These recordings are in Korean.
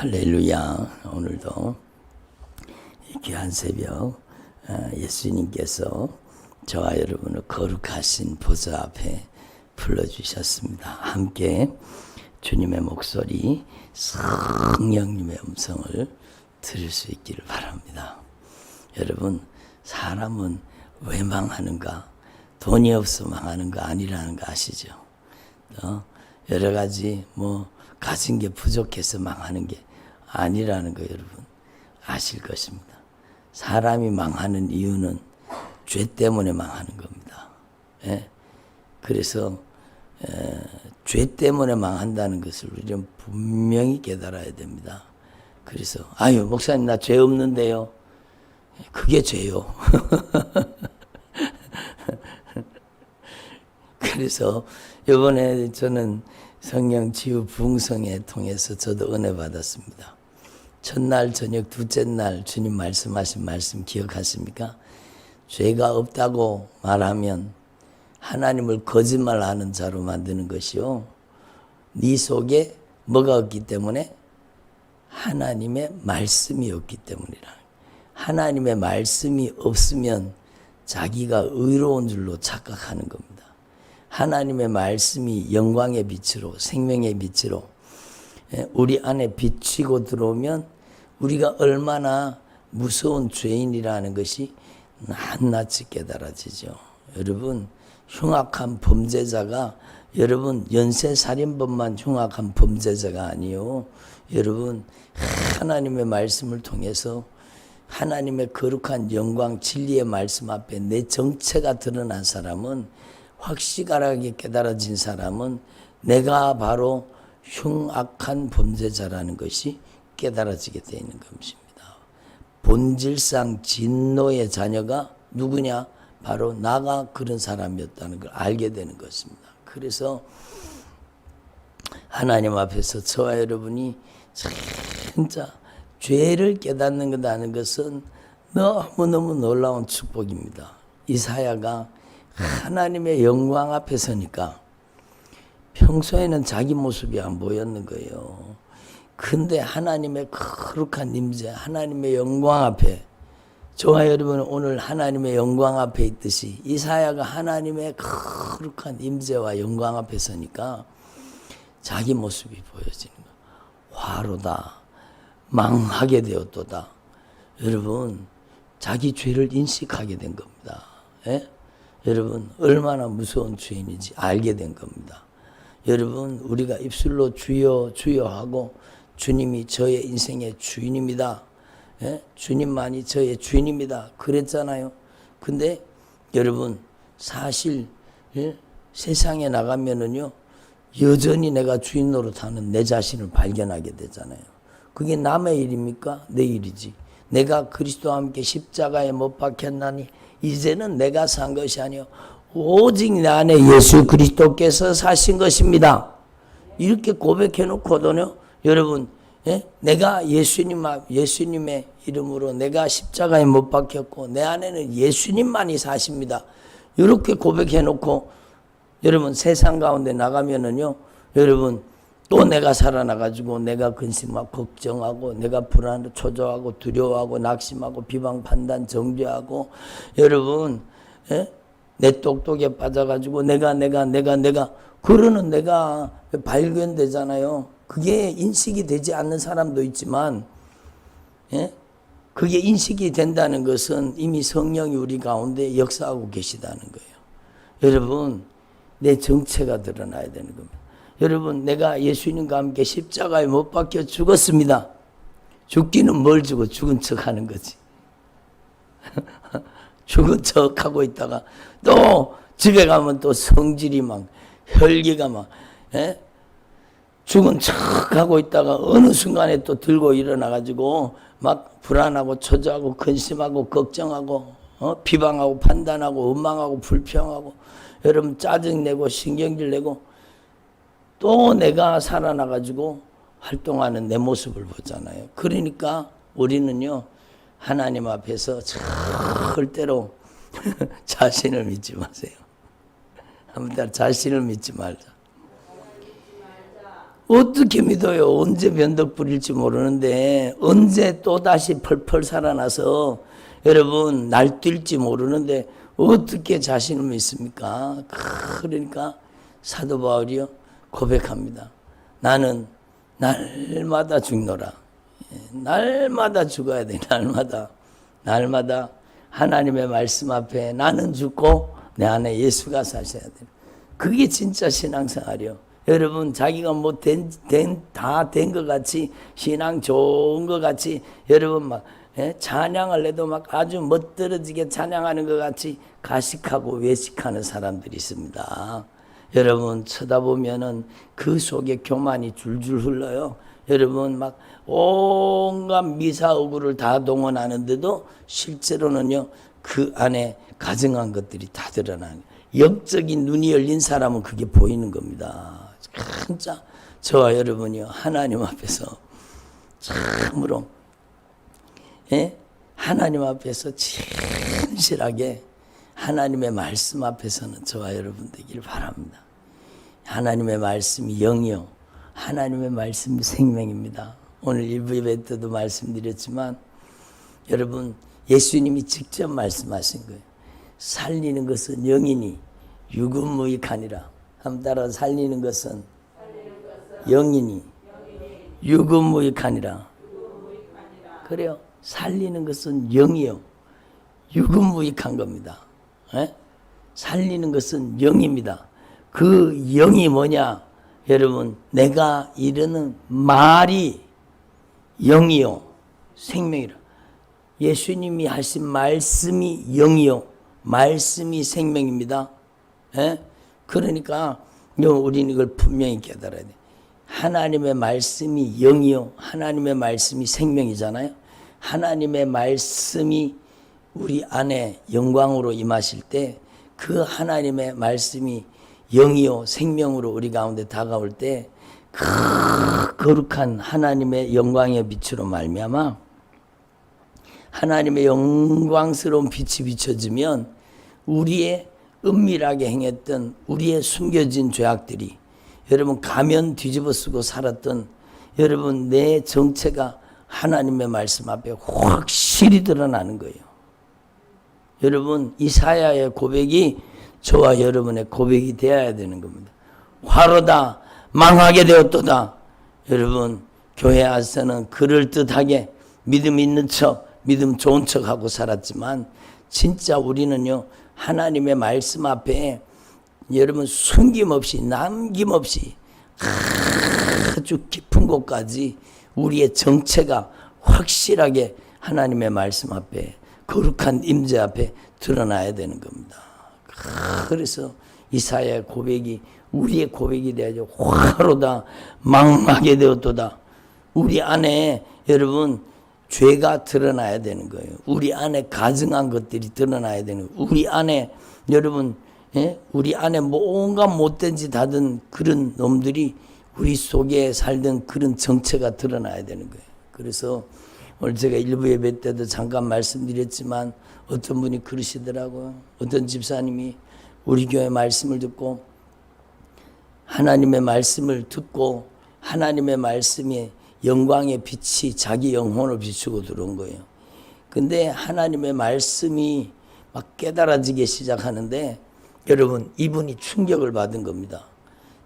할렐루야. 오늘도 귀한 새벽 예수님께서 저와 여러분을 거룩하신 보좌 앞에 불러주셨습니다. 함께 주님의 목소리, 성령님의 음성을 들을 수 있기를 바랍니다. 여러분, 사람은 왜 망하는가? 돈이 없어 망하는 거 아니라는 거 아시죠? 여러 가지 가진 게 부족해서 망하는 게 아니라는 거 여러분 아실 것입니다. 사람이 망하는 이유는 죄 때문에 망하는 겁니다. 그래서 죄 때문에 망한다는 것을 우리는 분명히 깨달아야 됩니다. 그래서 목사님 나 죄 없는데요. 그게 죄요. 그래서 이번에 저는 성령 치유 부흥성회 통해서 저도 은혜 받았습니다. 첫날 저녁 둘째 날 주님 말씀하신 말씀 기억하십니까? 죄가 없다고 말하면 하나님을 거짓말하는 자로 만드는 것이요. 네 속에 뭐가 없기 때문에? 하나님의 말씀이 없기 때문이라. 하나님의 말씀이 없으면 자기가 의로운 줄로 착각하는 겁니다. 하나님의 말씀이 영광의 빛으로 생명의 빛으로 우리 안에 비치고 들어오면 우리가 얼마나 무서운 죄인이라는 것이 낱낱이 깨달아지죠. 여러분, 흉악한 범죄자가 여러분 연쇄살인범만 흉악한 범죄자가 아니요. 여러분, 하나님의 말씀을 통해서 하나님의 거룩한 영광 진리의 말씀 앞에 내 정체가 드러난 사람은, 확실하게 깨달아진 사람은 내가 바로 흉악한 범죄자라는 것이 깨달아지게 되어 있는 것입니다. 본질상 진노의 자녀가 누구냐? 바로 나가 그런 사람이었다는 걸 알게 되는 것입니다. 그래서 하나님 앞에서 저와 여러분이 진짜 죄를 깨닫는다는 것은 너무너무 놀라운 축복입니다. 이사야가 하나님의 영광 앞에 서니까 평소에는 자기 모습이 안 보였는 거예요. 근데 하나님의 거룩한 임재, 하나님의 영광 앞에, 저와 여러분은 오늘 하나님의 영광 앞에 있듯이 이사야가 하나님의 거룩한 임재와 영광 앞에 서니까 자기 모습이 보여지는 거예요. 화로다, 망하게 되었도다. 여러분, 자기 죄를 인식하게 된 겁니다. 여러분, 얼마나 무서운 죄인인지 알게 된 겁니다. 여러분, 우리가 입술로 주여 주여 하고 주님이 저의 인생의 주인입니다. 주님만이 저의 주인입니다. 그랬잖아요. 근데 여러분, 사실 세상에 나가면은요, 여전히 내가 주인 노릇하는 내 자신을 발견하게 되잖아요. 그게 남의 일입니까? 내 일이지. 내가 그리스도와 함께 십자가에 못 박혔나니 이제는 내가 산 것이 아니요 오직 내 안에 예수 그리스도께서 사신 것입니다. 이렇게 고백해 놓고도요, 여러분, 내가 예수님의 이름으로 내가 십자가에 못 박혔고 내 안에는 예수님만이 사십니다. 이렇게 고백해 놓고 여러분 세상 가운데 나가면은요, 여러분 또 내가 살아나가지고 내가 근심하고 걱정하고 내가 불안하고 초조하고 두려워하고 낙심하고 비방 판단 정죄하고 여러분 내 똑똑에 빠져가지고 내가 그러는 내가 발견되잖아요. 그게 인식이 되지 않는 사람도 있지만 그게 인식이 된다는 것은 이미 성령이 우리 가운데 역사하고 계시다는 거예요. 여러분, 내 정체가 드러나야 되는 겁니다. 여러분, 내가 예수님과 함께 십자가에 못 박혀 죽었습니다. 죽기는 뭘 주고 죽은 척 하는 거지. 죽은 척 하고 있다가 또 집에 가면 또 성질이 막 혈기가 막 죽은 척 하고 있다가 어느 순간에 또 들고 일어나가지고 막 불안하고 초조하고 근심하고 걱정하고 비방하고 판단하고 원망하고 불평하고 여러분 짜증내고 신경질 내고 또 내가 살아나가지고 활동하는 내 모습을 보잖아요. 그러니까 우리는요, 하나님 앞에서 절대로 자신을 믿지 마세요. 한번 자신을 믿지 말자. 어떻게 믿어요? 언제 변덕 부릴지 모르는데, 언제 또다시 펄펄 살아나서 여러분 날뛸지 모르는데 어떻게 자신을 믿습니까? 그러니까 사도 바울이요 고백합니다. 나는 날마다 죽노라. 날마다 죽어야 돼. 날마다 하나님의 말씀 앞에 나는 죽고 내 안에 예수가 사셔야 돼. 그게 진짜 신앙생활이요. 여러분 자기가 뭐 다 된 것 같이 신앙 좋은 것 같이 여러분 막 찬양을 해도 막 아주 멋들어지게 찬양하는 것 같이 가식하고 외식하는 사람들이 있습니다. 여러분 쳐다보면은 그 속에 교만이 줄줄 흘러요. 여러분 막 온갖 미사오구를 다 동원하는데도 실제로는요 그 안에 가증한 것들이 다 드러나는 영적인 눈이 열린 사람은 그게 보이는 겁니다. 진짜 저와 여러분이요 하나님 앞에서 참으로 하나님 앞에서 진실하게 하나님의 말씀 앞에서는 저와 여러분 되기를 바랍니다. 하나님의 말씀이 영이요 하나님의 말씀이 생명입니다. 오늘 일부 예배 때도 말씀드렸지만 여러분 예수님이 직접 말씀하신 거예요. 살리는 것은 영이니 유급무익하니라. 한번 따라 살리는 것은 영이니 유급무익하니라. 그래요. 살리는 것은 영이요 유급무익한 겁니다. 살리는 것은 영입니다. 그 영이 뭐냐? 여러분 내가 이르는 말이 영이요 생명이라. 예수님이 하신 말씀이 영이요 말씀이 생명입니다. 그러니까 우리는 이걸 분명히 깨달아야 돼. 하나님의 말씀이 영이요 하나님의 말씀이 생명이잖아요. 하나님의 말씀이 우리 안에 영광으로 임하실 때 그 하나님의 말씀이 영이요 생명으로 우리 가운데 다가올 때 그 거룩한 하나님의 영광의 빛으로 말미암아 하나님의 영광스러운 빛이 비춰지면 우리의 은밀하게 행했던 우리의 숨겨진 죄악들이 여러분 가면 뒤집어 쓰고 살았던 여러분 내 정체가 하나님의 말씀 앞에 확실히 드러나는 거예요. 여러분 이사야의 고백이 저와 여러분의 고백이 되어야 되는 겁니다. 화로다 망하게 되었도다. 여러분 교회 안에서는 그럴듯하게 믿음 있는 척 믿음 좋은 척하고 살았지만 진짜 우리는요 하나님의 말씀 앞에 여러분 숨김없이 남김없이 아주 깊은 곳까지 우리의 정체가 확실하게 하나님의 말씀 앞에 거룩한 임재 앞에 드러나야 되는 겁니다. 그래서 이사야의 고백이 우리의 고백이 되어야죠. 화로다 망하게 되었도다. 우리 안에 여러분 죄가 드러나야 되는 거예요. 우리 안에 가증한 것들이 드러나야 되는 거예요. 우리 안에 여러분 우리 안에 온갖 못된 짓 하던 그런 놈들이 우리 속에 살던 그런 정체가 드러나야 되는 거예요. 그래서 오늘 제가 일부 예배 때도 잠깐 말씀드렸지만 어떤 분이 그러시더라고요. 어떤 집사님이 우리 교회 말씀을 듣고 하나님의 말씀을 듣고 하나님의 말씀이 영광의 빛이 자기 영혼을 비추고 들어온 거예요. 근데 하나님의 말씀이 막 깨달아지기 시작하는데 여러분 이분이 충격을 받은 겁니다.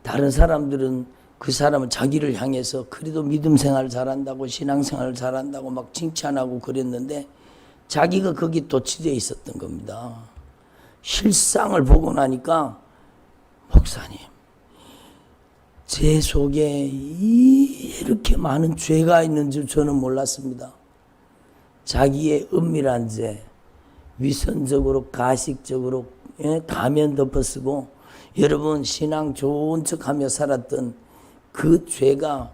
다른 사람들은 그 사람은 자기를 향해서 그래도 믿음 생활 잘한다고 신앙생활 잘한다고 막 칭찬하고 그랬는데 자기가 거기 도취되어 있었던 겁니다. 실상을 보고 나니까 목사님 제 속에 이렇게 많은 죄가 있는 줄 저는 몰랐습니다. 자기의 은밀한 죄 위선적으로 가식적으로 가면 덮어쓰고 여러분 신앙 좋은 척하며 살았던 그 죄가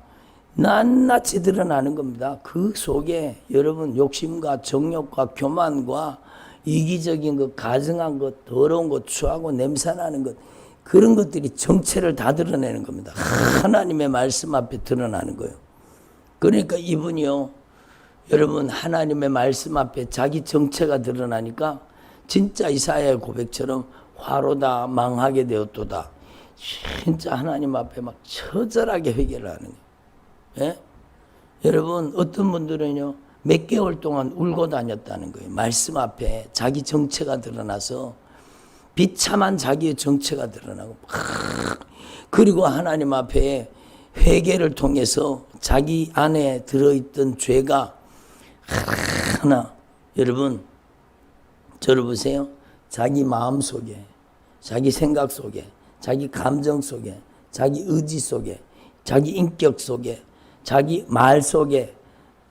낱낱이 드러나는 겁니다. 그 속에 여러분 욕심과 정욕과 교만과 이기적인 것, 가증한 것, 더러운 것, 추하고 냄새나는 것 그런 것들이 정체를 다 드러내는 겁니다. 하나님의 말씀 앞에 드러나는 거예요. 그러니까 이분이요 여러분 하나님의 말씀 앞에 자기 정체가 드러나니까 진짜 이사야의 고백처럼 화로다 망하게 되었도다. 진짜 하나님 앞에 막 처절하게 회개를 하는 거예요. 예? 여러분 어떤 분들은요 몇 개월 동안 울고 다녔다는 거예요. 말씀 앞에 자기 정체가 드러나서 비참한 자기의 정체가 드러나고 그리고 하나님 앞에 회개를 통해서 자기 안에 들어있던 죄가 하나 여러분 저를 보세요. 자기 마음 속에 자기 생각 속에 자기 감정 속에 자기 의지 속에 자기 인격 속에 자기 말 속에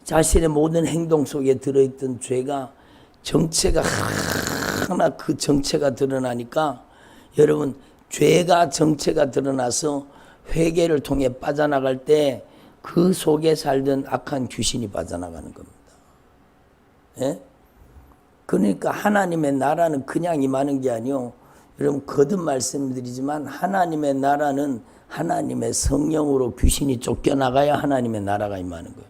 자신의 모든 행동 속에 들어있던 죄가 정체가 하나 그 정체가 드러나니까 여러분 죄가 정체가 드러나서 회개를 통해 빠져나갈 때 그 속에 살던 악한 귀신이 빠져나가는 겁니다. 예? 그러니까 하나님의 나라는 그냥 임하는 게 아니요. 여러분 거듭 말씀드리지만 하나님의 나라는 하나님의 성령으로 귀신이 쫓겨나가야 하나님의 나라가 임하는 거예요.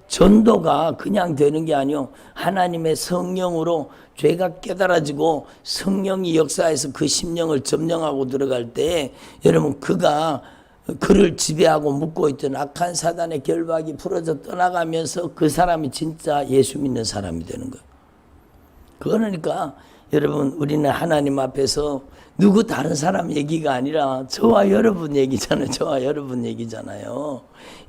전도가 그냥 되는 게 아니요. 하나님의 성령으로 죄가 깨달아지고 성령이 역사해서 그 심령을 점령하고 들어갈 때 여러분 그를 지배하고 묶고 있던 악한 사단의 결박이 풀어져 떠나가면서 그 사람이 진짜 예수 믿는 사람이 되는 거예요. 그러니까 여러분 우리는 하나님 앞에서 누구 다른 사람 얘기가 아니라 저와 여러분 얘기잖아요. 저와 여러분 얘기잖아요.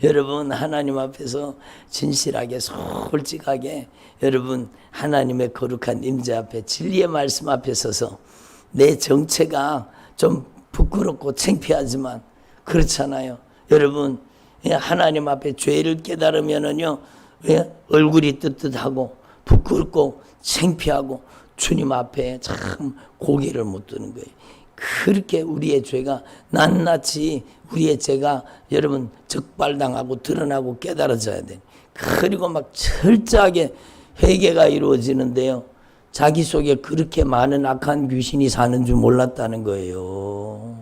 여러분 하나님 앞에서 진실하게 솔직하게 여러분 하나님의 거룩한 임재 앞에 진리의 말씀 앞에 서서 내 정체가 좀 부끄럽고 창피하지만 그렇잖아요. 여러분 하나님 앞에 죄를 깨달으면은요 얼굴이 뜨뜻하고 부끄럽고 창피하고 주님 앞에 참 고개를 못 드는 거예요. 그렇게 우리의 죄가 낱낱이 우리의 죄가 여러분 적발당하고 드러나고 깨달아져야 돼. 그리고 막 철저하게 회개가 이루어지는데요. 자기 속에 그렇게 많은 악한 귀신이 사는 줄 몰랐다는 거예요.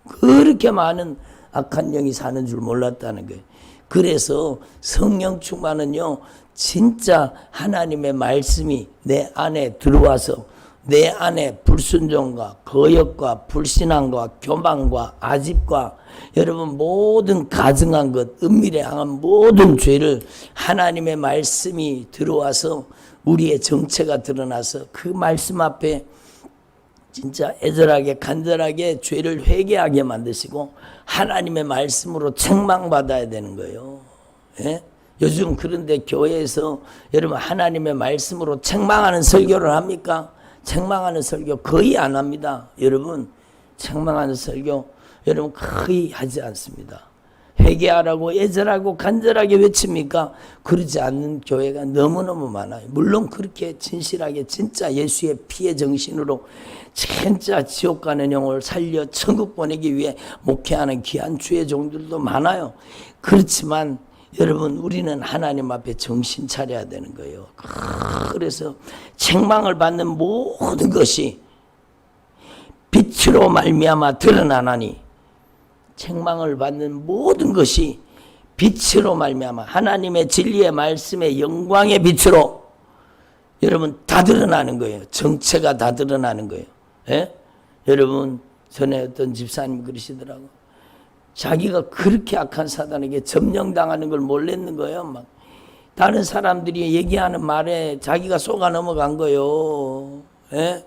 그렇게 많은 악한 영이 사는 줄 몰랐다는 거예요. 그래서 성령 충만은요. 진짜 하나님의 말씀이 내 안에 들어와서 내 안에 불순종과 거역과 불신앙과 교만과 아집과 여러분 모든 가증한 것 은밀에 향한 모든 죄를 하나님의 말씀이 들어와서 우리의 정체가 드러나서 그 말씀 앞에 진짜 애절하게 간절하게 죄를 회개하게 만드시고 하나님의 말씀으로 책망받아야 되는 거예요. 예? 요즘 그런데 교회에서 여러분 하나님의 말씀으로 책망하는 설교를 합니까? 책망하는 설교 거의 안 합니다. 여러분 책망하는 설교 여러분 거의 하지 않습니다. 회개하라고 애절하고 간절하게 외칩니까? 그러지 않는 교회가 너무너무 많아요. 물론 그렇게 진실하게 진짜 예수의 피의 정신으로 진짜 지옥 가는 영혼을 살려 천국 보내기 위해 목회하는 귀한 주의 종들도 많아요. 그렇지만 여러분 우리는 하나님 앞에 정신 차려야 되는 거예요. 그래서 책망을 받는 모든 것이 빛으로 말미암아 드러나나니 책망을 받는 모든 것이 빛으로 말미암아 하나님의 진리의 말씀의 영광의 빛으로 여러분 다 드러나는 거예요. 정체가 다 드러나는 거예요. 예? 여러분 전에 어떤 집사님 그러시더라고. 자기가 그렇게 악한 사단에게 점령당하는 걸 몰랐는 거예요. 막 다른 사람들이 얘기하는 말에 자기가 속아 넘어간 거예요. 예?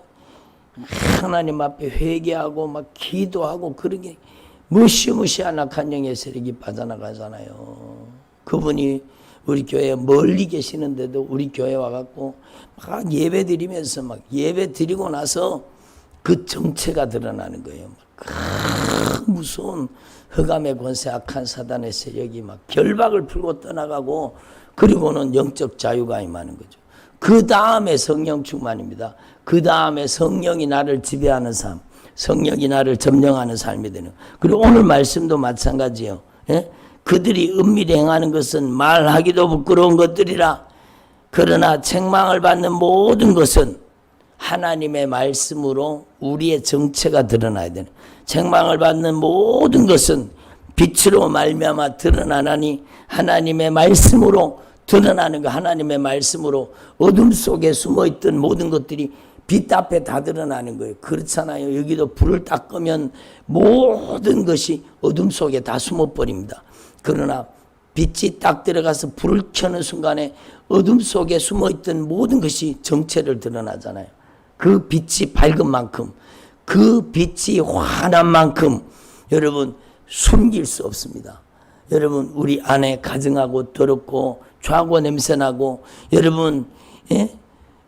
하나님 앞에 회개하고 막 기도하고 그런 게 무시무시한 악한 영의 세력이 빠져나가잖아요. 그분이 우리 교회에 멀리 계시는데도 우리 교회 와갖고 막 예배 드리면서 막 예배 드리고 나서 그 정체가 드러나는 거예요. 막 무서운 흑암의 권세 악한 사단의 세력이 막 결박을 풀고 떠나가고 그리고는 영적 자유가 임하는 거죠. 그 다음에 성령 충만입니다. 그 다음에 성령이 나를 지배하는 삶, 성령이 나를 점령하는 삶이 되는. 그리고 오늘 말씀도 마찬가지예요. 예? 그들이 은밀히 행하는 것은 말하기도 부끄러운 것들이라. 그러나 책망을 받는 모든 것은 하나님의 말씀으로 우리의 정체가 드러나야 되는. 책망을 받는 모든 것은 빛으로 말미암아 드러나나니 하나님의 말씀으로 드러나는 거. 하나님의 말씀으로 어둠 속에 숨어있던 모든 것들이 빛 앞에 다 드러나는 거예요. 그렇잖아요. 여기도 불을 딱 끄면 모든 것이 어둠 속에 다 숨어버립니다. 그러나 빛이 딱 들어가서 불을 켜는 순간에 어둠 속에 숨어있던 모든 것이 정체를 드러나잖아요. 그 빛이 밝은 만큼, 그 빛이 환한 만큼 여러분 숨길 수 없습니다. 여러분 우리 안에 가증하고 더럽고 좌고 냄새나고 여러분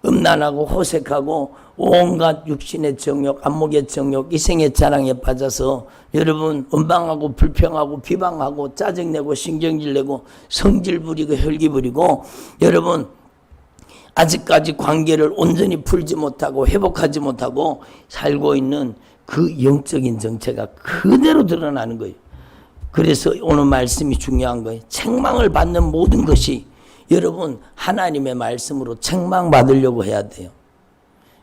음란하고 호색하고 온갖 육신의 정욕, 안목의 정욕, 이생의 자랑에 빠져서 여러분 원망하고 불평하고 비방하고 짜증내고 신경질내고 성질 부리고 혈기 부리고 여러분 아직까지 관계를 온전히 풀지 못하고 회복하지 못하고 살고 있는 그 영적인 정체가 그대로 드러나는 거예요. 그래서 오늘 말씀이 중요한 거예요. 책망을 받는 모든 것이 여러분 하나님의 말씀으로 책망받으려고 해야 돼요.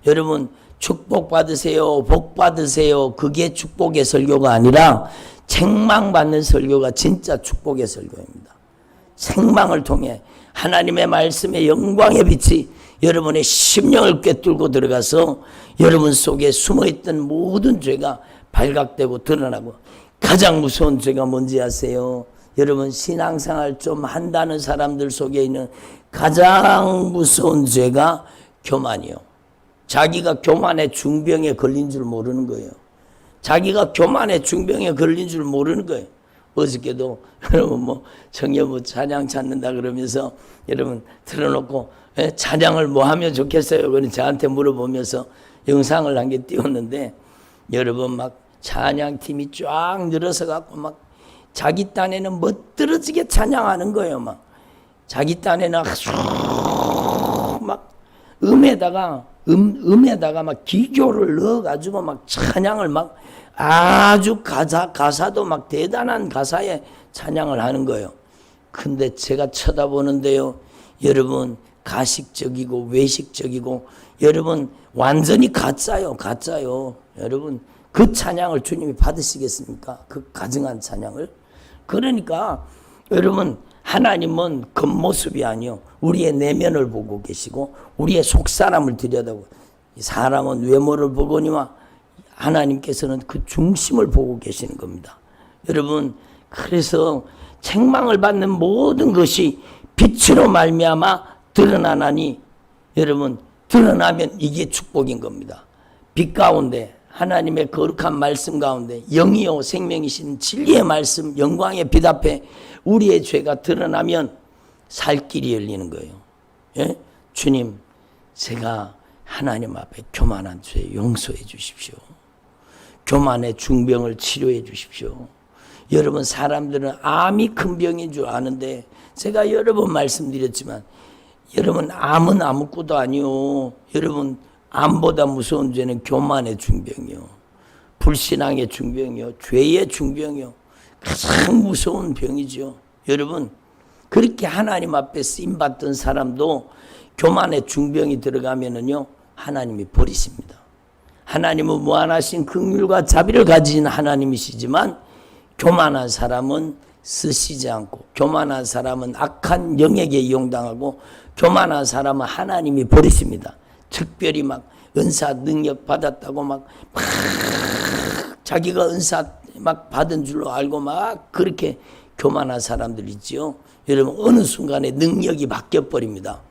여러분 축복 받으세요. 복 받으세요. 그게 축복의 설교가 아니라 책망받는 설교가 진짜 축복의 설교입니다. 책망을 통해 하나님의 말씀의 영광의 빛이 여러분의 심령을 꿰뚫고 들어가서 여러분 속에 숨어있던 모든 죄가 발각되고 드러나고 가장 무서운 죄가 뭔지 아세요? 여러분 신앙생활 좀 한다는 사람들 속에 있는 가장 무서운 죄가 교만이요. 자기가 교만의 중병에 걸린 줄 모르는 거예요. 자기가 교만의 중병에 걸린 줄 모르는 거예요. 어저께도 여러분 청년부 찬양 찾는다 그러면서 여러분 틀어놓고 찬양을 뭐 하면 좋겠어요? 그런 저한테 물어보면서 영상을 한 개 띄웠는데 여러분 막 찬양팀이 쫙 늘어서 갖고 막 자기 딴에는 멋들어지게 찬양하는 거예요. 막 자기 딴에는 막 음에다가 막 기교를 넣어가지고 막 찬양을 막 아주 가사도 막 대단한 가사에 찬양을 하는 거예요. 근데 제가 쳐다보는데요. 여러분 가식적이고 외식적이고 여러분 완전히 가짜요. 여러분 그 찬양을 주님이 받으시겠습니까? 그 가증한 찬양을. 그러니까 여러분 하나님은 겉모습이 아니요. 우리의 내면을 보고 계시고 우리의 속사람을 들여다보고 사람은 외모를 보거니와 하나님께서는 그 중심을 보고 계시는 겁니다. 여러분 그래서 책망을 받는 모든 것이 빛으로 말미암아 드러나나니 여러분 드러나면 이게 축복인 겁니다. 빛 가운데 하나님의 거룩한 말씀 가운데 영이요 생명이신 진리의 말씀 영광의 빛 앞에 우리의 죄가 드러나면 살 길이 열리는 거예요. 예? 주님 제가 하나님 앞에 교만한 죄 용서해 주십시오. 교만의 중병을 치료해 주십시오. 여러분 사람들은 암이 큰 병인 줄 아는데 제가 여러 번 말씀드렸지만 여러분 암은 아무것도 아니요. 여러분 암보다 무서운 죄는 교만의 중병이요. 불신앙의 중병이요. 죄의 중병이요. 가장 무서운 병이죠. 여러분 그렇게 하나님 앞에 쓰임받던 사람도 교만의 중병이 들어가면은요 하나님이 버리십니다. 하나님은 무한하신 긍휼과 자비를 가진 하나님이시지만 교만한 사람은 쓰시지 않고 교만한 사람은 악한 영에게 이용당하고 교만한 사람은 하나님이 버리십니다. 특별히 막 은사 능력 받았다고 막 자기가 은사 막 받은 줄로 알고 막 그렇게 교만한 사람들 있지요. 여러분 어느 순간에 능력이 바뀌어 버립니다.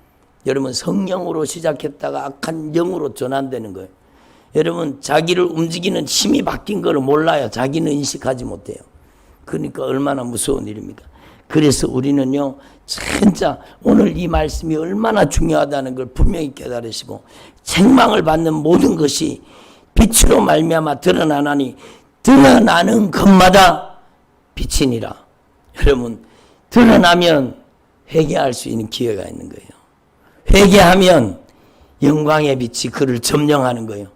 여러분 성령으로 시작했다가 악한 영으로 전환되는 거예요. 여러분 자기를 움직이는 힘이 바뀐 걸 몰라요. 자기는 인식하지 못해요. 그러니까 얼마나 무서운 일입니까? 그래서 우리는요 진짜 오늘 이 말씀이 얼마나 중요하다는 걸 분명히 깨달으시고 책망을 받는 모든 것이 빛으로 말미암아 드러나나니 드러나는 것마다 빛이니라. 여러분 드러나면 회개할 수 있는 기회가 있는 거예요. 회개하면 영광의 빛이 그를 점령하는 거예요.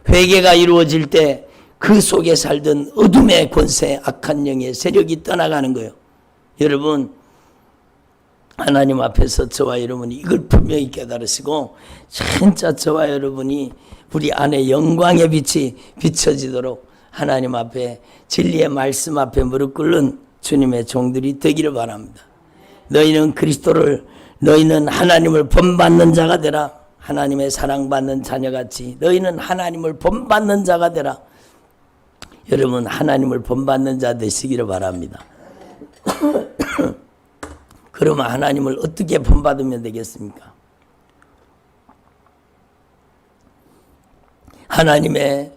회개가 이루어질 때 그 속에 살던 어둠의 권세 악한 영의 세력이 떠나가는 거예요. 여러분 하나님 앞에서 저와 여러분이 이걸 분명히 깨달으시고 진짜 저와 여러분이 우리 안에 영광의 빛이 비춰지도록 하나님 앞에 진리의 말씀 앞에 무릎 꿇는 주님의 종들이 되기를 바랍니다. 너희는 그리스도를 너희는 하나님을 본받는 자가 되라. 하나님의 사랑받는 자녀같이 너희는 하나님을 본받는 자가 되라. 여러분 하나님을 본받는 자 되시기를 바랍니다. 그러면 하나님을 어떻게 본받으면 되겠습니까? 하나님을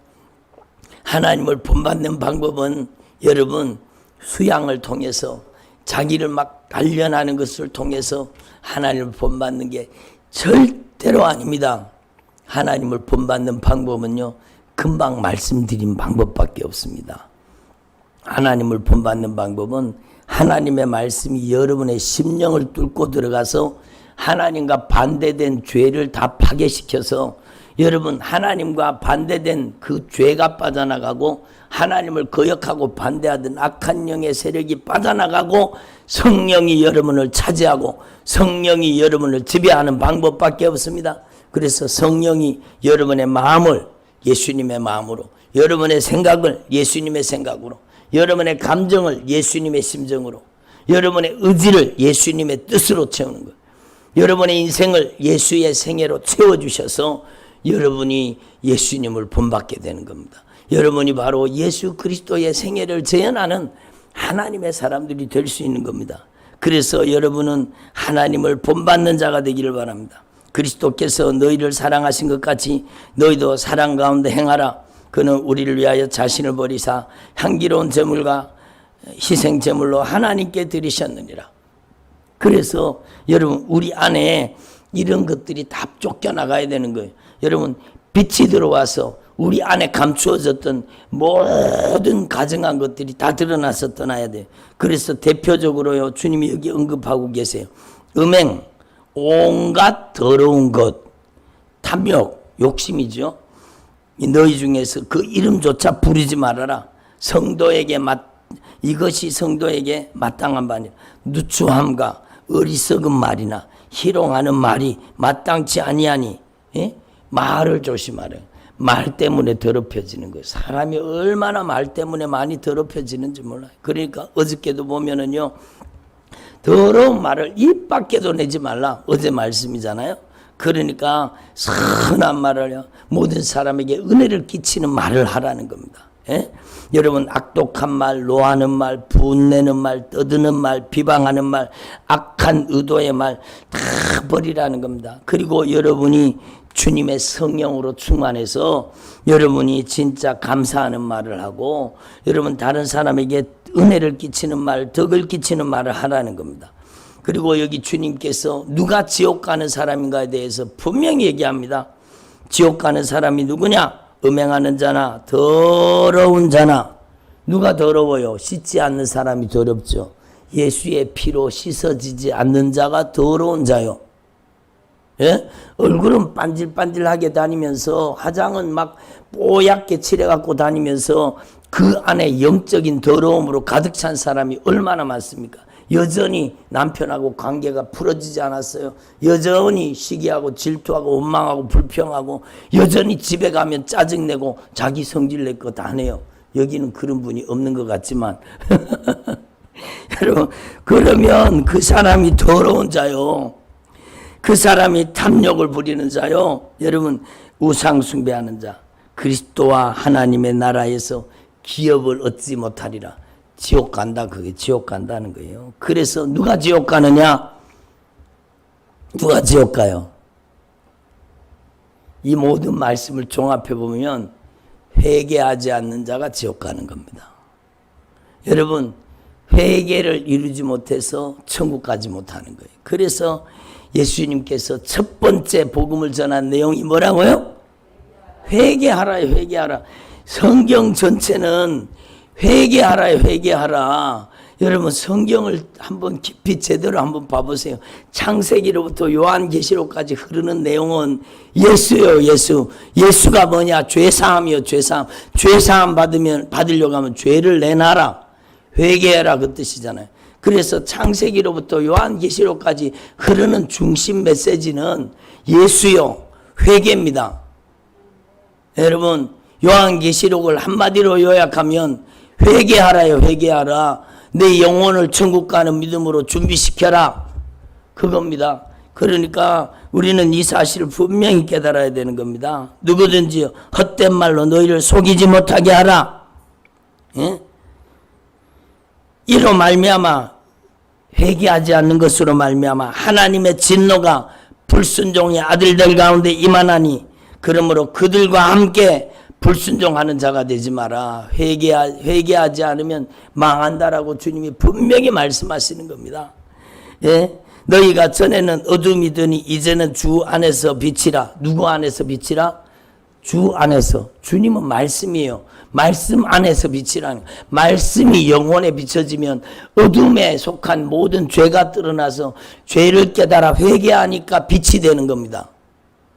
본받는 방법은 여러분 수양을 통해서 자기를 막 단련하는 것을 통해서 하나님을 본받는 게 절대로 아닙니다. 하나님을 본받는 방법은요, 금방 말씀드린 방법밖에 없습니다. 하나님을 본받는 방법은 하나님의 말씀이 여러분의 심령을 뚫고 들어가서 하나님과 반대된 죄를 다 파괴시켜서 여러분 하나님과 반대된 그 죄가 빠져나가고 하나님을 거역하고 반대하던 악한 영의 세력이 빠져나가고 성령이 여러분을 차지하고 성령이 여러분을 지배하는 방법밖에 없습니다. 그래서 성령이 여러분의 마음을 예수님의 마음으로, 여러분의 생각을 예수님의 생각으로, 여러분의 감정을 예수님의 심정으로, 여러분의 의지를 예수님의 뜻으로 채우는 거예요. 여러분의 인생을 예수의 생애로 채워주셔서 여러분이 예수님을 본받게 되는 겁니다. 여러분이 바로 예수 그리스도의 생애를 재현하는 하나님의 사람들이 될 수 있는 겁니다. 그래서 여러분은 하나님을 본받는 자가 되기를 바랍니다. 그리스도께서 너희를 사랑하신 것 같이 너희도 사랑 가운데 행하라. 그는 우리를 위하여 자신을 버리사 향기로운 제물과 희생 제물로 하나님께 드리셨느니라. 그래서 여러분 우리 안에 이런 것들이 다 쫓겨나가야 되는 거예요. 여러분 빛이 들어와서 우리 안에 감추어졌던 모든 가증한 것들이 다 드러나서 떠나야 돼요. 그래서 대표적으로요, 주님이 여기 언급하고 계세요. 음행, 온갖 더러운 것, 탐욕, 욕심이죠. 너희 중에서 그 이름조차 부르지 말아라. 이것이 성도에게 마땅한 바니라. 누추함과 어리석은 말이나 희롱하는 말이 마땅치 아니하니, 예? 말을 조심하라. 말 때문에 더럽혀지는 거예요. 사람이 얼마나 말 때문에 많이 더럽혀지는지 몰라요. 그러니까 어저께도 보면은요, 더러운 말을 입 밖에도 내지 말라. 어제 말씀이잖아요. 그러니까 선한 말을요, 모든 사람에게 은혜를 끼치는 말을 하라는 겁니다. 예? 여러분 악독한 말, 노하는 말, 분내는 말, 떠드는 말, 비방하는 말, 악한 의도의 말 다 버리라는 겁니다. 그리고 여러분이 주님의 성령으로 충만해서 여러분이 진짜 감사하는 말을 하고 여러분 다른 사람에게 은혜를 끼치는 말, 덕을 끼치는 말을 하라는 겁니다. 그리고 여기 주님께서 누가 지옥 가는 사람인가에 대해서 분명히 얘기합니다. 지옥 가는 사람이 누구냐? 음행하는 자나 더러운 자나. 누가 더러워요? 씻지 않는 사람이 더럽죠. 예수의 피로 씻어지지 않는 자가 더러운 자요. 예? 얼굴은 반질반질하게 다니면서 화장은 막 뽀얗게 칠해갖고 다니면서 그 안에 영적인 더러움으로 가득 찬 사람이 얼마나 많습니까? 여전히 남편하고 관계가 풀어지지 않았어요. 여전히 시기하고 질투하고 원망하고 불평하고 여전히 집에 가면 짜증내고 자기 성질낼 것 안 해요. 여기는 그런 분이 없는 것 같지만 여러분 그러면 그 사람이 더러운 자요. 그 사람이 탐욕을 부리는 자요. 여러분 우상 숭배하는 자, 그리스도와 하나님의 나라에서 기업을 얻지 못하리라. 지옥 간다. 그게 지옥 간다는 거예요. 그래서 누가 지옥 가느냐? 누가 지옥 가요? 이 모든 말씀을 종합해 보면 회개하지 않는 자가 지옥 가는 겁니다. 여러분 회개를 이루지 못해서 천국 가지 못하는 거예요. 그래서 예수님께서 첫 번째 복음을 전한 내용이 뭐라고요? 회개하라, 회개하라. 성경 전체는 회개하라, 회개하라. 여러분 성경을 한번 깊이 제대로 한번 봐보세요. 창세기로부터 요한계시록까지 흐르는 내용은 예수요, 예수. 예수가 뭐냐? 죄사함이요, 죄사함. 죄사함 받으려고 하면 죄를 내놔라. 회개해라 그 뜻이잖아요. 그래서 창세기로부터 요한계시록까지 흐르는 중심 메시지는 예수요, 회개입니다. 여러분 요한계시록을 한마디로 요약하면 회개하라요, 회개하라. 내 영혼을 천국 가는 믿음으로 준비시켜라. 그겁니다. 그러니까 우리는 이 사실을 분명히 깨달아야 되는 겁니다. 누구든지 헛된 말로 너희를 속이지 못하게 하라. 예? 이로 말미암아 회개하지 않는 것으로 말미암아 하나님의 진노가 불순종의 아들들 가운데 임하나니 그러므로 그들과 함께 불순종하는 자가 되지 마라. 회개하지 않으면 망한다라고 주님이 분명히 말씀하시는 겁니다. 예? 너희가 전에는 어둠이더니 이제는 주 안에서 빛이라. 누구 안에서 빛이라? 주 안에서. 주님은 말씀이에요. 말씀 안에서 빛이라는 거예요. 말씀이 영혼에 비춰지면 어둠에 속한 모든 죄가 드러나서 죄를 깨달아 회개하니까 빛이 되는 겁니다.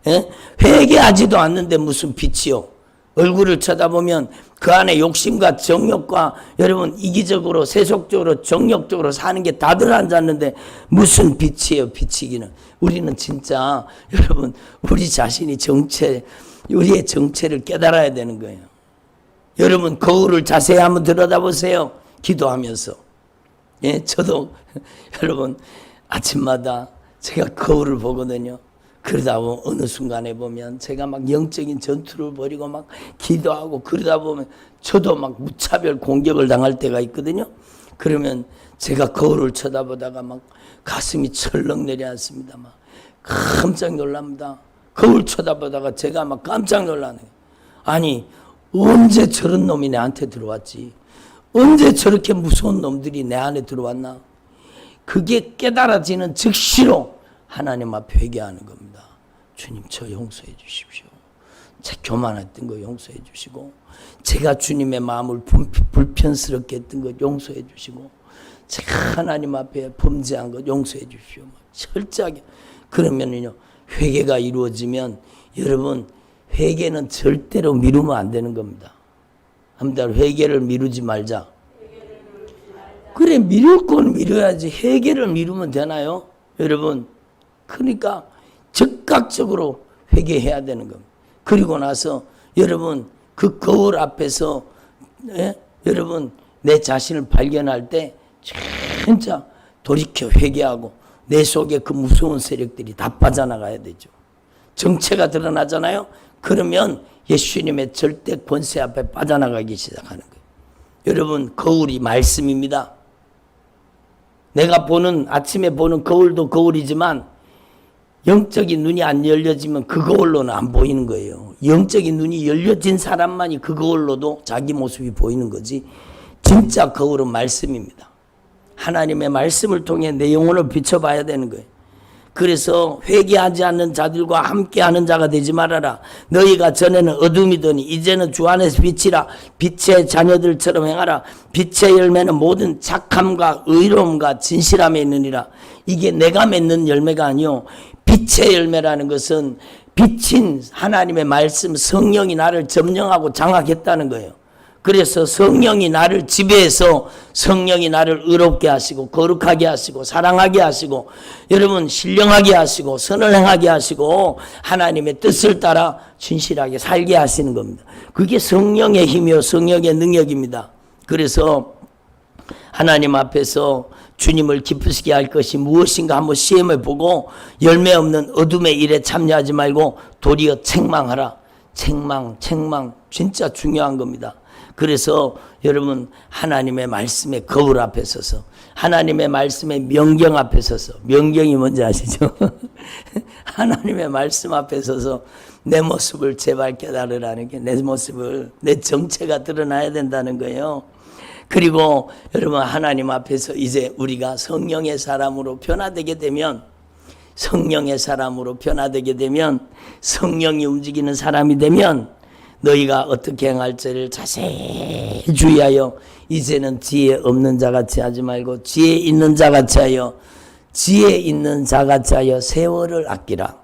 예? 회개하지도 않는데 무슨 빛이요? 얼굴을 쳐다보면 그 안에 욕심과 정욕과 여러분 이기적으로 세속적으로 정욕적으로 사는 게 다 들어앉았는데 무슨 빛이에요? 빛이기는. 우리는 진짜 여러분 우리 자신이 우리의 정체를 깨달아야 되는 거예요. 여러분 거울을 자세히 한번 들여다보세요. 기도하면서. 예, 저도 여러분 아침마다 제가 거울을 보거든요. 그러다 보면 어느 순간에 보면 제가 막 영적인 전투를 벌이고 막 기도하고 그러다 보면 저도 막 무차별 공격을 당할 때가 있거든요. 그러면 제가 거울을 쳐다보다가 막 가슴이 철렁 내려앉습니다. 막 깜짝 놀랍니다. 거울 쳐다보다가 제가 막 깜짝 놀라네. 아니 언제 저런 놈이 내한테 들어왔지? 언제 저렇게 무서운 놈들이 내 안에 들어왔나? 그게 깨달아지는 즉시로 하나님 앞에 회개하는 겁니다. 주님 저 용서해 주십시오. 제 교만했던 거 용서해 주시고 제가 주님의 마음을 불편스럽게 했던 것 용서해 주시고 제가 하나님 앞에 범죄한 것 용서해 주십시오. 철저하게. 그러면요 회개가 이루어지면 여러분 회개는 절대로 미루면 안 되는 겁니다. 아무튼 회개를 미루지 말자. 그래 미룰 건 미뤄야지 회개를 미루면 되나요? 여러분 그러니까 즉각적으로 회개해야 되는 겁니다. 그리고 나서 여러분 그 거울 앞에서 여러분 내 자신을 발견할 때 진짜 돌이켜 회개하고 내 속에 그 무서운 세력들이 다 빠져나가야 되죠. 정체가 드러나잖아요. 그러면 예수님의 절대 권세 앞에 빠져나가기 시작하는 거예요. 여러분 거울이 말씀입니다. 내가 보는 아침에 보는 거울도 거울이지만 영적인 눈이 안 열려지면 그 거울로는 안 보이는 거예요. 영적인 눈이 열려진 사람만이 그 거울로도 자기 모습이 보이는 거지. 진짜 거울은 말씀입니다. 하나님의 말씀을 통해 내 영혼을 비춰봐야 되는 거예요. 그래서 회개하지 않는 자들과 함께하는 자가 되지 말아라. 너희가 전에는 어둠이더니 이제는 주 안에서 빛이라. 빛의 자녀들처럼 행하라. 빛의 열매는 모든 착함과 의로움과 진실함에 있느니라. 이게 내가 맺는 열매가 아니요 빛의 열매라는 것은 빛인 하나님의 말씀 성령이 나를 점령하고 장악했다는 거예요. 그래서 성령이 나를 지배해서 성령이 나를 의롭게 하시고 거룩하게 하시고 사랑하게 하시고 여러분 신령하게 하시고 선을 행하게 하시고 하나님의 뜻을 따라 진실하게 살게 하시는 겁니다. 그게 성령의 힘이요 성령의 능력입니다. 그래서 하나님 앞에서 주님을 기쁘시게 할 것이 무엇인가 한번 시험해 보고 열매 없는 어둠의 일에 참여하지 말고 도리어 책망하라. 책망 진짜 중요한 겁니다. 그래서 여러분 하나님의 말씀의 거울 앞에 서서 하나님의 말씀의 명경 앞에 서서 명경이 뭔지 아시죠? 하나님의 말씀 앞에 서서 내 모습을 제발 깨달으라는 게 내 모습을 내 정체가 드러나야 된다는 거예요. 그리고 여러분 하나님 앞에서 이제 우리가 성령의 사람으로 변화되게 되면 성령의 사람으로 변화되게 되면 성령이 움직이는 사람이 되면 너희가 어떻게 행할지를 자세히 주의하여 이제는 지혜 없는 자같이 하지 말고 지혜 있는 자같이 하여 지혜 있는 자같이 하여 세월을 아끼라.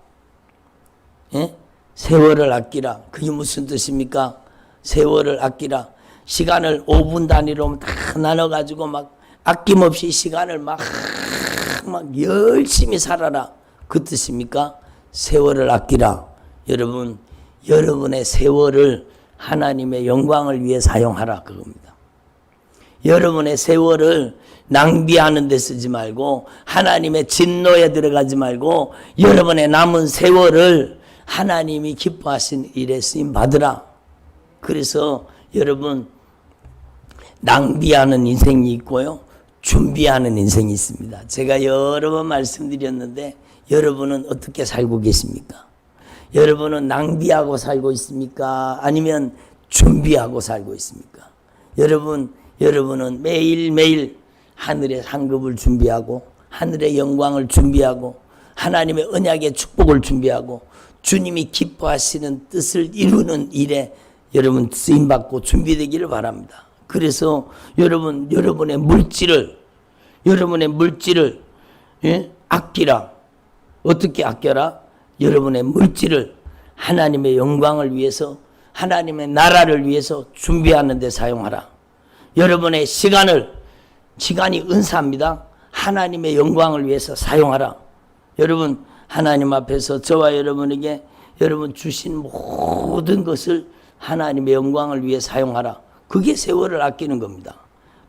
예? 세월을 아끼라. 그게 무슨 뜻입니까? 세월을 아끼라. 시간을 5분 단위로 다 나눠가지고 막 아낌없이 시간을 막 열심히 살아라. 그 뜻입니까? 세월을 아끼라. 여러분 여러분의 세월을 하나님의 영광을 위해 사용하라 그겁니다. 여러분의 세월을 낭비하는 데 쓰지 말고 하나님의 진노에 들어가지 말고 여러분의 남은 세월을 하나님이 기뻐하신 일에 쓰임 받으라. 그래서 여러분 낭비하는 인생이 있고요. 준비하는 인생이 있습니다. 제가 여러 번 말씀드렸는데 여러분은 어떻게 살고 계십니까? 여러분은 낭비하고 살고 있습니까? 아니면 준비하고 살고 있습니까? 여러분은 매일매일 하늘의 상급을 준비하고 하늘의 영광을 준비하고 하나님의 언약의 축복을 준비하고 주님이 기뻐하시는 뜻을 이루는 일에 여러분 쓰임받고 준비되기를 바랍니다. 그래서 여러분의 물질을 아끼라. 어떻게 아껴라? 여러분의 물질을 하나님의 영광을 위해서 하나님의 나라를 위해서 준비하는 데 사용하라. 여러분의 시간이 은사입니다. 하나님의 영광을 위해서 사용하라. 여러분 하나님 앞에서 저와 여러분에게 여러분 주신 모든 것을 하나님의 영광을 위해 사용하라. 그게 세월을 아끼는 겁니다.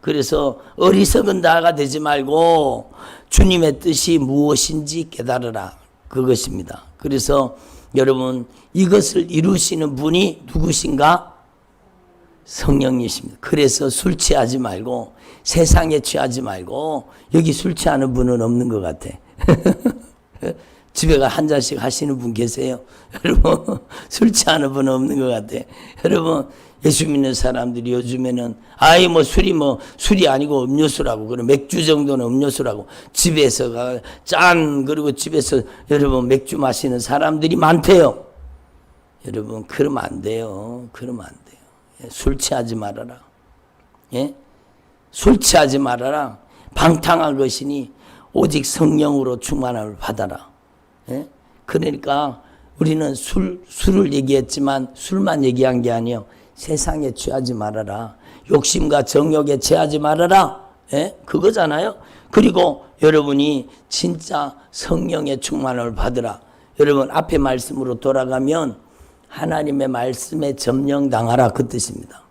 그래서 어리석은 자가 되지 말고 주님의 뜻이 무엇인지 깨달으라. 그것입니다. 그래서 여러분 이것을 이루시는 분이 누구신가? 성령이십니다. 그래서 술 취하지 말고 세상에 취하지 말고 여기 술 취하는 분은 없는 것 같아. 집에 가 한 잔씩 하시는 분 계세요? 여러분 술 취하는 분은 없는 것 같아. 여러분 예수 믿는 사람들이 요즘에는 술이 아니고 음료수라고 그래 맥주 정도는 음료수라고 집에서 그리고 집에서 여러분 맥주 마시는 사람들이 많대요. 여러분 그러면 안 돼요. 술 취하지 말아라. 예? 술 취하지 말아라. 방탕한 것이니 오직 성령으로 충만함을 받아라. 예? 그러니까 우리는 술을 얘기했지만 술만 얘기한 게 아니에요. 세상에 취하지 말아라. 욕심과 정욕에 취하지 말아라. 예? 그거잖아요. 그리고 여러분이 진짜 성령의 충만함을 받으라. 여러분 앞에 말씀으로 돌아가면 하나님의 말씀에 점령당하라 그 뜻입니다.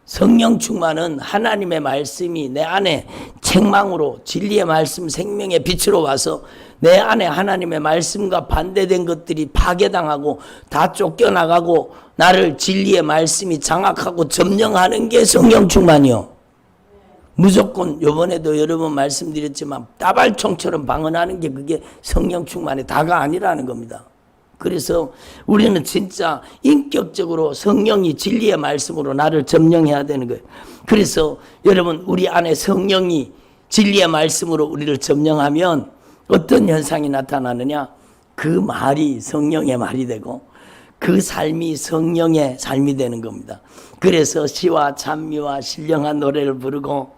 성령 충만은 하나님의 말씀이 내 안에 책망으로 진리의 말씀 생명의 빛으로 와서 내 안에 하나님의 말씀과 반대된 것들이 파괴당하고 다 쫓겨나가고 나를 진리의 말씀이 장악하고 점령하는 게 성령 충만이요. 무조건 요번에도 여러 번 말씀드렸지만 따발총처럼 방언하는 게 그게 성령 충만의 다가 아니라는 겁니다. 그래서 우리는 진짜 인격적으로 성령이 진리의 말씀으로 나를 점령해야 되는 거예요. 그래서 여러분 우리 안에 성령이 진리의 말씀으로 우리를 점령하면 어떤 현상이 나타나느냐? 그 말이 성령의 말이 되고 그 삶이 성령의 삶이 되는 겁니다. 그래서 시와 찬미와 신령한 노래를 부르고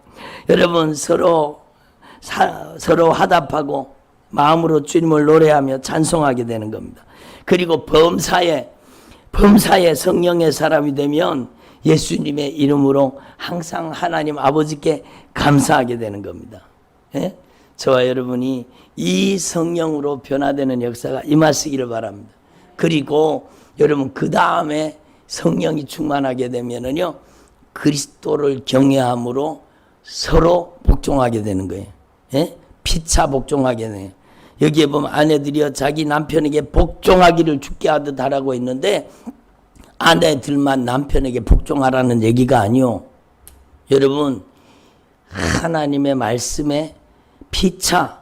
여러분 서로 화답하고 마음으로 주님을 노래하며 찬송하게 되는 겁니다. 그리고 범사에 성령의 사람이 되면 예수님의 이름으로 항상 하나님 아버지께 감사하게 되는 겁니다. 예? 저와 여러분이 이 성령으로 변화되는 역사가 임하시기를 바랍니다. 그리고 여러분 그 다음에 성령이 충만하게 되면은요 그리스도를 경외함으로 서로 복종하게 되는 거예요. 예? 피차 복종하게 되는. 여기에 보면 아내들이여 자기 남편에게 복종하기를 죽게 하듯 하라고 있는데 아내들만 남편에게 복종하라는 얘기가 아니요. 여러분 하나님의 말씀에 피차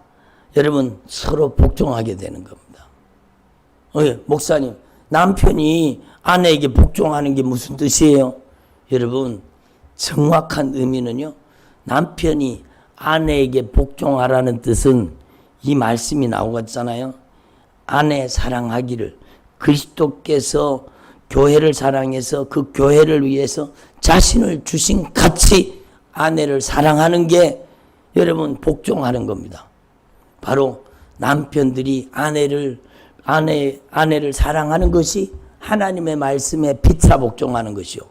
여러분 서로 복종하게 되는 겁니다. 목사님 남편이 아내에게 복종하는 게 무슨 뜻이에요? 여러분 정확한 의미는요 남편이 아내에게 복종하라는 뜻은 이 말씀이 나오겠잖아요. 아내 사랑하기를 그리스도께서 교회를 사랑해서 그 교회를 위해서 자신을 주신 같이 아내를 사랑하는 게 여러분 복종하는 겁니다. 바로 남편들이 아내를 사랑하는 것이 하나님의 말씀에 피차 복종하는 것이요.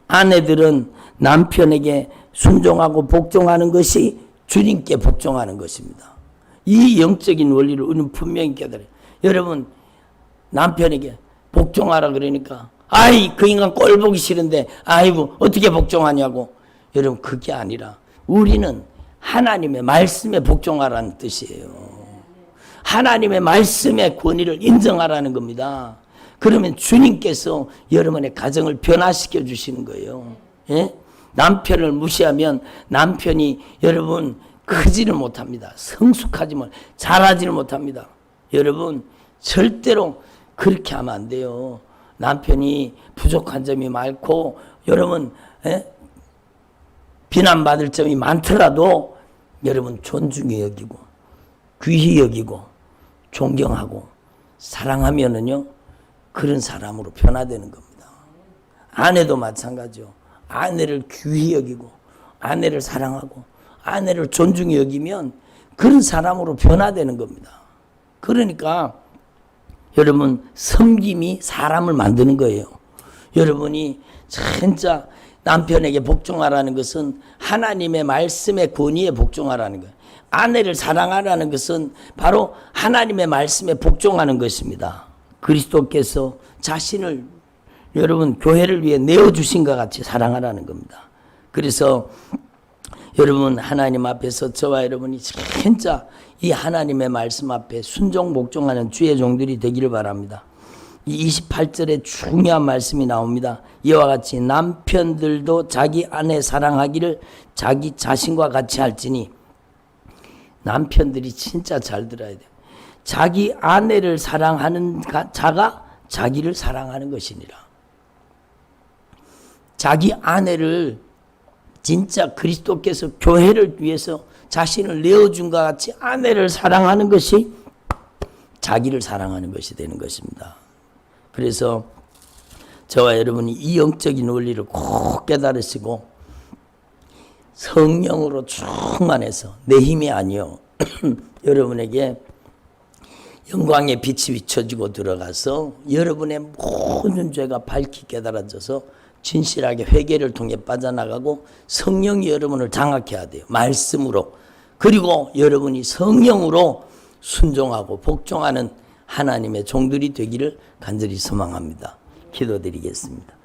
아내들은 남편에게 순종하고 복종하는 것이 주님께 복종하는 것입니다. 이 영적인 원리를 우리는 분명히 깨달아요. 여러분 남편에게 복종하라 그러니까 그 인간 꼴 보기 싫은데 어떻게 복종하냐고 여러분 그게 아니라 우리는 하나님의 말씀에 복종하라는 뜻이에요. 하나님의 말씀의 권위를 인정하라는 겁니다. 그러면 주님께서 여러분의 가정을 변화시켜 주시는 거예요. 예? 남편을 무시하면 남편이 여러분 크지를 못합니다. 성숙하지만 잘하지를 못합니다. 여러분 절대로 그렇게 하면 안 돼요. 남편이 부족한 점이 많고 여러분 비난받을 점이 많더라도 여러분 존중히 여기고 귀히 여기고 존경하고 사랑하면은요 그런 사람으로 변화되는 겁니다. 아내도 마찬가지요. 아내를 귀히 여기고 아내를 사랑하고 아내를 존중히 여기면 그런 사람으로 변화되는 겁니다. 그러니까 여러분 섬김이 사람을 만드는 거예요. 여러분이 진짜 남편에게 복종하라는 것은 하나님의 말씀의 권위에 복종하라는 거예요. 아내를 사랑하라는 것은 바로 하나님의 말씀에 복종하는 것입니다. 그리스도께서 자신을 여러분 교회를 위해 내어주신 것 같이 사랑하라는 겁니다. 그래서 여러분 하나님 앞에서 저와 여러분이 진짜 이 하나님의 말씀 앞에 순종 복종하는 주의 종들이 되기를 바랍니다. 이 28절에 중요한 말씀이 나옵니다. 이와 같이 남편들도 자기 아내 사랑하기를 자기 자신과 같이 할지니 남편들이 진짜 잘 들어야 돼요. 자기 아내를 사랑하는 자가 자기를 사랑하는 것이니라. 자기 아내를 진짜 그리스도께서 교회를 위해서 자신을 내어준 것 같이 아내를 사랑하는 것이 자기를 사랑하는 것이 되는 것입니다. 그래서 저와 여러분이 이 영적인 원리를 꼭 깨달으시고 성령으로 충만해서 내 힘이 아니요 여러분에게 영광의 빛이 비춰지고 들어가서 여러분의 모든 죄가 밝히 깨달아져서 진실하게 회개를 통해 빠져나가고 성령이 여러분을 장악해야 돼요. 말씀으로. 그리고 여러분이 성령으로 순종하고 복종하는 하나님의 종들이 되기를 간절히 소망합니다. 기도드리겠습니다.